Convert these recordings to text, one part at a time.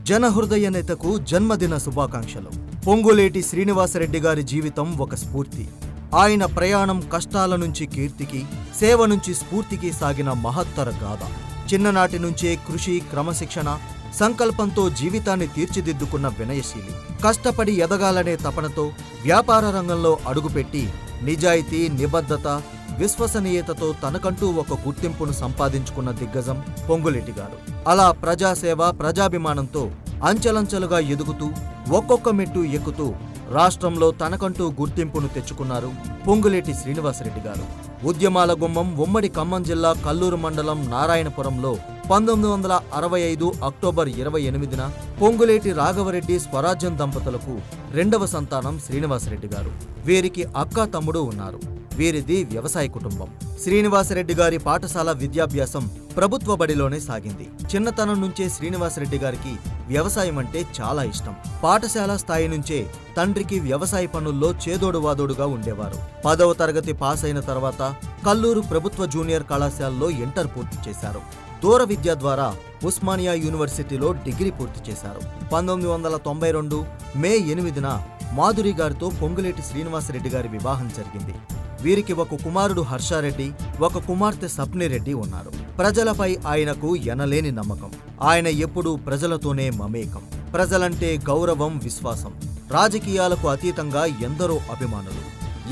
జనహృదయ నేతకు జన్మదిన శుభాకాంక్షలు. పొంగులేటి శ్రీనివాసరెడ్డి గారి జీవితం ఒక స్ఫూర్తి. ఆయన ప్రయాణం కష్టాల నుంచి కీర్తికి, సేవ నుంచి స్ఫూర్తికి సాగిన మహత్తర గాథ. చిన్ననాటి నుంచే కృషి, క్రమశిక్షణ, సంకల్పంతో జీవితాన్ని తీర్చిదిద్దుకున్న వినయశీలి. కష్టపడి ఎదగాలనే తపనతో వ్యాపార రంగంలో అడుగుపెట్టి నిజాయితీ, నిబద్ధత, విశ్వసనీయతతో తనకంటూ ఒక గుర్తింపును సంపాదించుకున్న దిగ్గజం పొంగులేటి గారు. అలా ప్రజాసేవ, ప్రజాభిమానంతో అంచెలంచెలుగా ఎదుగుతూ ఒక్కొక్క మెట్టు ఎక్కుతూ రాష్ట్రంలో తనకంటూ గుర్తింపును తెచ్చుకున్నారు పొంగులేటి శ్రీనివాసరెడ్డి గారు. ఉద్యమాల గుమ్మం ఉమ్మడి ఖమ్మం జిల్లా కల్లూరు మండలం నారాయణపురంలో 1965 అక్టోబర్ 28న పొంగులేటి రాఘవరెడ్డి స్వరాజ్యం దంపతులకు రెండవ సంతానం శ్రీనివాసరెడ్డి గారు. వీరికి అక్క, తమ్ముడు ఉన్నారు. వీరిది వ్యవసాయ కుటుంబం. శ్రీనివాసరెడ్డి గారి పాఠశాల విద్యాభ్యాసం ప్రభుత్వ బడిలోనే సాగింది. చిన్నతనం నుంచే శ్రీనివాసరెడ్డి గారికి వ్యవసాయం అంటే చాలా ఇష్టం. పాఠశాల స్థాయి నుంచే తండ్రికి వ్యవసాయ పనుల్లో చేదోడు వాదోడుగా ఉండేవారు. 10వ తరగతి పాస్ అయిన తర్వాత కల్లూరు ప్రభుత్వ జూనియర్ కళాశాలలో ఇంటర్ పూర్తి చేశారు. దూర విద్య ద్వారా ఉస్మానియా యూనివర్సిటీలో డిగ్రీ పూర్తి చేశారు. 1992 మే 8న మాధురి గారితో పొంగులేటి శ్రీనివాసరెడ్డి గారి వివాహం జరిగింది. వీరికి ఒక కుమారుడు హర్షారెడ్డి, ఒక కుమార్తె సప్నిరెడ్డి ఉన్నారు. ప్రజలపై ఆయనకు ఎనలేని నమ్మకం. ఆయన ఎప్పుడూ ప్రజలతోనే మమేకం. ప్రజలంటే గౌరవం, విశ్వాసం. రాజకీయాలకు అతీతంగా ఎందరో అభిమానులు.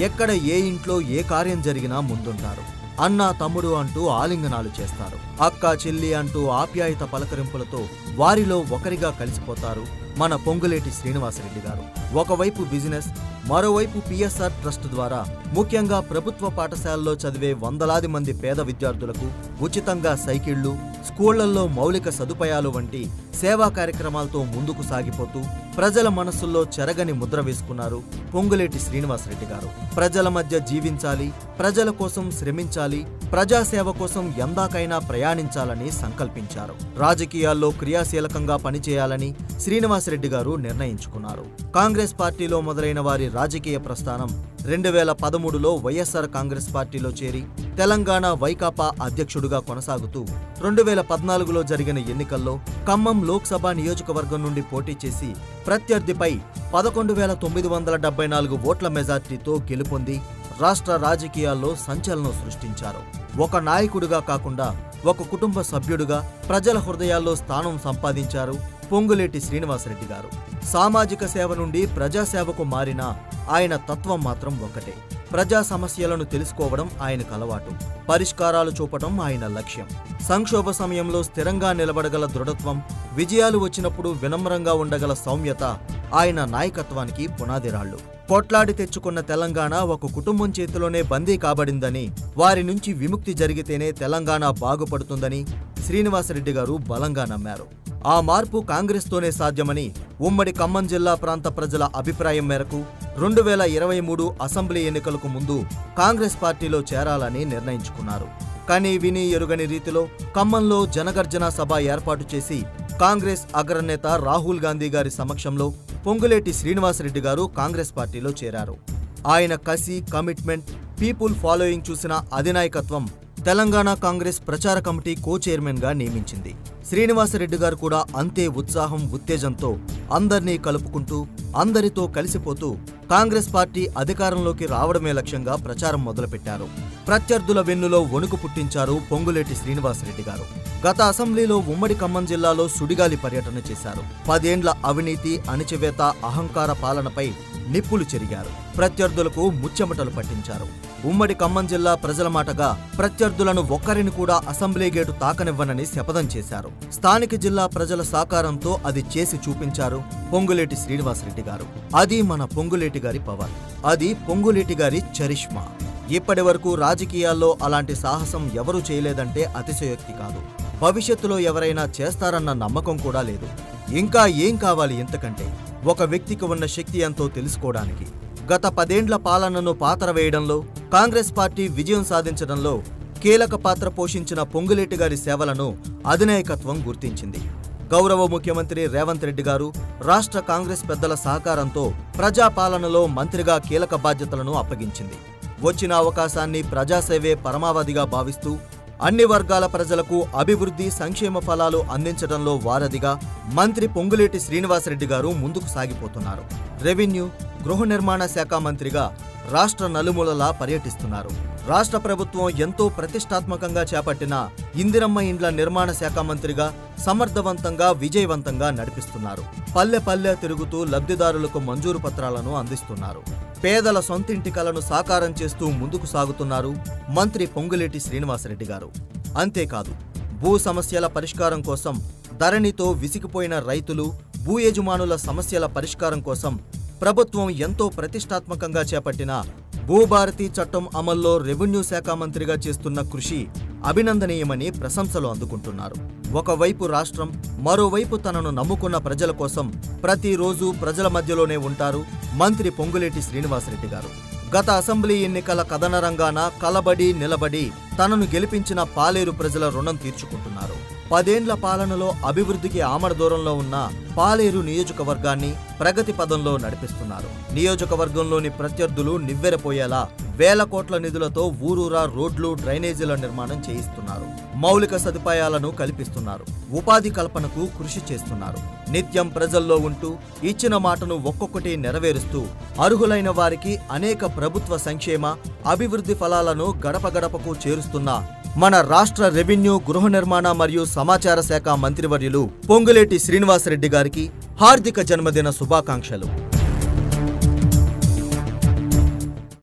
ఎక్కడ ఏ ఇంట్లో ఏ కార్యం జరిగినా ముందుంటారు. అన్న, తమ్ముడు అంటూ ఆలింగనాలు చేస్తారు. అక్క, చెల్లి అంటూ ఆప్యాయత పలకరింపులతో వారిలో ఒకరిగా కలిసిపోతారు మన పొంగులేటి శ్రీనివాసరెడ్డి గారు. ఒకవైపు బిజినెస్, మరోవైపు పిఎస్ఆర్ ట్రస్ట్ ద్వారా ముఖ్యంగా ప్రభుత్వ పాఠశాలలో చదివే వందలాది మంది పేద విద్యార్థులకు ఉచితంగా సైకిళ్లు, స్కూళ్లలో మౌలిక సదుపాయాలు వంటి సేవా కార్యక్రమాలతో ముందుకు సాగిపోతూ ప్రజల మనస్సుల్లో చెరగని ముద్ర వేసుకున్నారు పొంగులేటి శ్రీనివాసరెడ్డి గారు. ప్రజల మధ్య జీవించాలి, ప్రజల కోసం శ్రమించాలి, ప్రజాసేవ కోసం ఎందాకైనా ప్రయాణించాలని సంకల్పించారు. రాజకీయాల్లో క్రియాశీలకంగా పనిచేయాలని శ్రీనివాసరెడ్డి గారు నిర్ణయించుకున్నారు. కాంగ్రెస్ పార్టీలో మొదలైన వారి రాజకీయ ప్రస్థానం 2013లో వైఎస్ఆర్ కాంగ్రెస్ పార్టీలో చేరి తెలంగాణ వైకాపా అధ్యక్షుడుగా కొనసాగుతూ 2014లో జరిగిన ఎన్నికల్లో ఖమ్మం లోక్సభ నియోజకవర్గం నుండి పోటీ చేసి ప్రత్యర్థిపై 11,974 ఓట్ల మెజార్టీతో గెలుపొంది రాష్ట్ర రాజకీయాల్లో సంచలనం సృష్టించారు. ఒక నాయకుడిగా కాకుండా ఒక కుటుంబ సభ్యుడిగా ప్రజల హృదయాల్లో స్థానం సంపాదించారు పొంగులేటి శ్రీనివాసరెడ్డి గారు. సామాజిక సేవ నుండి ప్రజాసేవకు మారిన ఆయన తత్వం మాత్రం ఒకటే. ప్రజా సమస్యలను తెలుసుకోవడం ఆయనకు అలవాటు. పరిష్కారాలు చూపడం ఆయన లక్ష్యం. సంక్షోభ సమయంలో స్థిరంగా నిలబడగల దృఢత్వం, విజయాలు వచ్చినప్పుడు వినమ్రంగా ఉండగల సౌమ్యత ఆయన నాయకత్వానికి పునాదిరాళ్లు. కొట్లాడి తెచ్చుకున్న తెలంగాణ ఒక కుటుంబం చేతిలోనే బందీ కాబడిందని, వారి నుంచి విముక్తి జరిగితేనే తెలంగాణ బాగుపడుతుందని శ్రీనివాసరెడ్డి గారు బలంగా నమ్మారు. ఆ మార్పు కాంగ్రెస్తోనే సాధ్యమని ఉమ్మడి ఖమ్మం జిల్లా ప్రాంత ప్రజల అభిప్రాయం మేరకు 2023 అసెంబ్లీ ఎన్నికలకు ముందు కాంగ్రెస్ పార్టీలో చేరాలని నిర్ణయించుకున్నారు. కానీ విని ఎరుగని రీతిలో ఖమ్మంలో జనగర్జన సభ ఏర్పాటు చేసి కాంగ్రెస్ అగ్రనేత రాహుల్ గాంధీ గారి సమక్షంలో పొంగులేటి శ్రీనివాసరెడ్డి గారు కాంగ్రెస్ పార్టీలో చేరారు. ఆయన కసి, కమిట్మెంట్, పీపుల్ ఫాలోయింగ్ చూసిన అధినాయకత్వం తెలంగాణ కాంగ్రెస్ ప్రచార కమిటీ కో చైర్మన్గా నియమించింది. శ్రీనివాసరెడ్డి గారు కూడా అంతే ఉత్సాహం, ఉత్తేజంతో అందర్నీ కలుపుకుంటూ అందరితో కలిసిపోతూ కాంగ్రెస్ పార్టీ అధికారంలోకి రావడమే లక్ష్యంగా ప్రచారం మొదలుపెట్టారు. ప్రత్యర్థుల వెన్నులో వణుకు పుట్టించారు పొంగులేటి శ్రీనివాసరెడ్డి గారు. గత అసెంబ్లీలో ఉమ్మడి ఖమ్మం జిల్లాలో సుడిగాలి పర్యటన చేశారు. 10 ఏండ్ల అవినీతి, అణిచివేత, అహంకార పాలనపై నిప్పులు చెరిగారు. ప్రత్యర్థులకు ముచ్చెమటలు పట్టించారు. ఉమ్మడి ఖమ్మం జిల్లా ప్రజల మాటగా ప్రత్యర్థులను ఒక్కరిని కూడా అసెంబ్లీ గేటు తాకనివ్వనని శపథం చేశారు. స్థానిక జిల్లా ప్రజల సహకారంతో అది చేసి చూపించారు పొంగులేటి శ్రీనివాసరెడ్డి గారు. అది మన పొంగులేటి గారి పవర్. అది పొంగులేటి గారి చరిష్మా. ఇప్పటి వరకు రాజకీయాల్లో అలాంటి సాహసం ఎవరూ చేయలేదంటే అతిశయోక్తి కాదు. భవిష్యత్తులో ఎవరైనా చేస్తారన్న నమ్మకం కూడా లేదు. ఇంకా ఏం కావాలి ఇంతకంటే? ఒక వ్యక్తికి ఉన్న శక్తి ఎంతో తెలుసుకోవడానికి. గత 10 ఏండ్ల పాలనను పాతరవేయడంలో, కాంగ్రెస్ పార్టీ విజయం సాధించడంలో కీలక పాత్ర పోషించిన పొంగులేటి గారి సేవలను అధినాయకత్వం గుర్తించింది. గౌరవ ముఖ్యమంత్రి రేవంత్ రెడ్డి గారు, రాష్ట్ర కాంగ్రెస్ పెద్దల సహకారంతో ప్రజాపాలనలో మంత్రిగా కీలక బాధ్యతలను అప్పగించింది. వచ్చిన అవకాశాన్ని ప్రజాసేవే పరమావధిగా భావిస్తూ అన్ని వర్గాల ప్రజలకు అభివృద్ధి సంక్షేమ ఫలాలు అందించడంలో వారధిగా మంత్రి పొంగులేటి శ్రీనివాసరెడ్డి గారు ముందుకు సాగిపోతున్నారు. రెవెన్యూ, గృహ నిర్మాణ శాఖ మంత్రిగా రాష్ట్ర నలుమూలలా పర్యటిస్తున్నారు. రాష్ట్ర ప్రభుత్వం ఎంతో ప్రతిష్టాత్మకంగా చేపట్టిన ఇందిరమ్మ ఇండ్ల నిర్మాణ శాఖ మంత్రిగా సమర్థవంతంగా, విజయవంతంగా నడిపిస్తున్నారు. పల్లె పల్లె తిరుగుతూ లబ్ధిదారులకు మంజూరు పత్రాలను అందిస్తున్నారు. పేదల సొంతింటి కలను సాకారం చేస్తూ ముందుకు సాగుతున్నారు మంత్రి పొంగులేటి శ్రీనివాసరెడ్డి గారు. అంతేకాదు, భూ సమస్యల పరిష్కారం కోసం, ధరణితో విసిగిపోయిన రైతులు, భూ యజమానుల సమస్యల పరిష్కారం కోసం ప్రభుత్వం ఎంతో ప్రతిష్టాత్మకంగా చేపట్టిన భూభారతి చట్టం అమల్లో రెవెన్యూ శాఖ మంత్రిగా చేస్తున్న కృషి అభినందనీయమని ప్రశంసలు అందుకుంటున్నారు. ఒకవైపు రాష్ట్రం, మరోవైపు తనను నమ్ముకున్న ప్రజల కోసం ప్రతిరోజు ప్రజల మధ్యలోనే ఉంటారు మంత్రి పొంగులేటి శ్రీనివాసరెడ్డి గారు. గత అసెంబ్లీ ఎన్నికల కథనరంగాన కలబడి నిలబడి తనను గెలిపించిన పాలేరు ప్రజల రుణం తీర్చుకుంటున్నారు. 10 ఏళ్ల పాలనలో అభివృద్ధికి ఆమడ దూరంలో ఉన్న పాలేరు నియోజకవర్గాన్ని ప్రగతి పదంలో నడిపిస్తున్నారు. నియోజకవర్గంలోని ప్రత్యర్థులు నివ్వెరపోయేలా వేల కోట్ల నిధులతో ఊరూరా రోడ్లు, డ్రైనేజీల నిర్మాణం చేయిస్తున్నారు. మౌలిక సదుపాయాలను కల్పిస్తున్నారు. ఉపాధి కల్పనకు కృషి చేస్తున్నారు. నిత్యం ప్రజల్లో ఉంటూ ఇచ్చిన మాటను ఒక్కొక్కటి నెరవేరుస్తూ అర్హులైన వారికి అనేక ప్రభుత్వ సంక్షేమ, అభివృద్ధి ఫలాలను గడప గడపకు చేరుస్తున్న మన రాష్ట్ర రెవెన్యూ, గృహ నిర్మాణ మరియు సమాచార శాఖ మంత్రివర్యులు పొంగులేటి శ్రీనివాసరెడ్డి గారికి హార్దిక జన్మదిన శుభాకాంక్షలు.